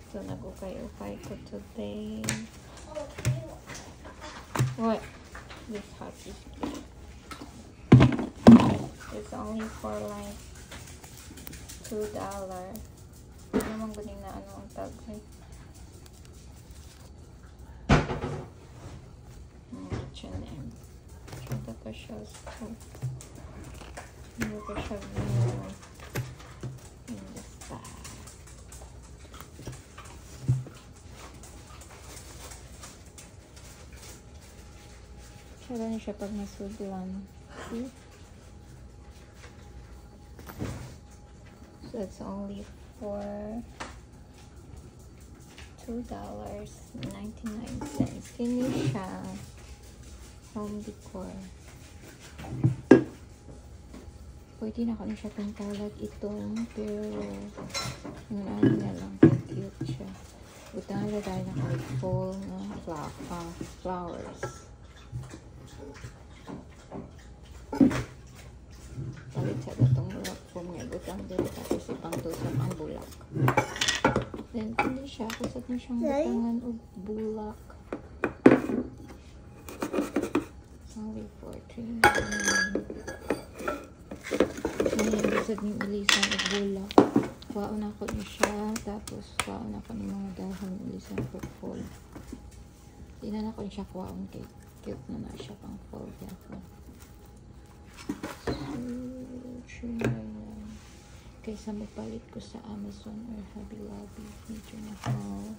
So, nag-ukay-ukay ko today. What? This hockey stick. It's only for like $2. Hindi naman guling na ano ang tag. H&M. Ito ko siya. Hindi ko siya in this bag. Siya na siya pag nasudlan. See? So it's only for $2.99. Kini siya home decor. Pwede na kami siya pintalag itong, pero ano na lang, cute siya. Buta nga lagay na kahit full na flowers. Palit siya itong bulak po mga butang din, tapos ipang tusap ang bulak. Then, hindi siya, kusap na siyang butangan o bulak. Only for $3.99. Ngayon, bisag ni Elisa o bulak. Kuwaon ako niya siya, tapos kuwaon ako ni mga dahon Elisa for fall. Hindi na ako niya kuwaon kay cute na siya pang fall. So, kaysa magpalit ko sa Amazon or Hobby Lobby, medyo mahal.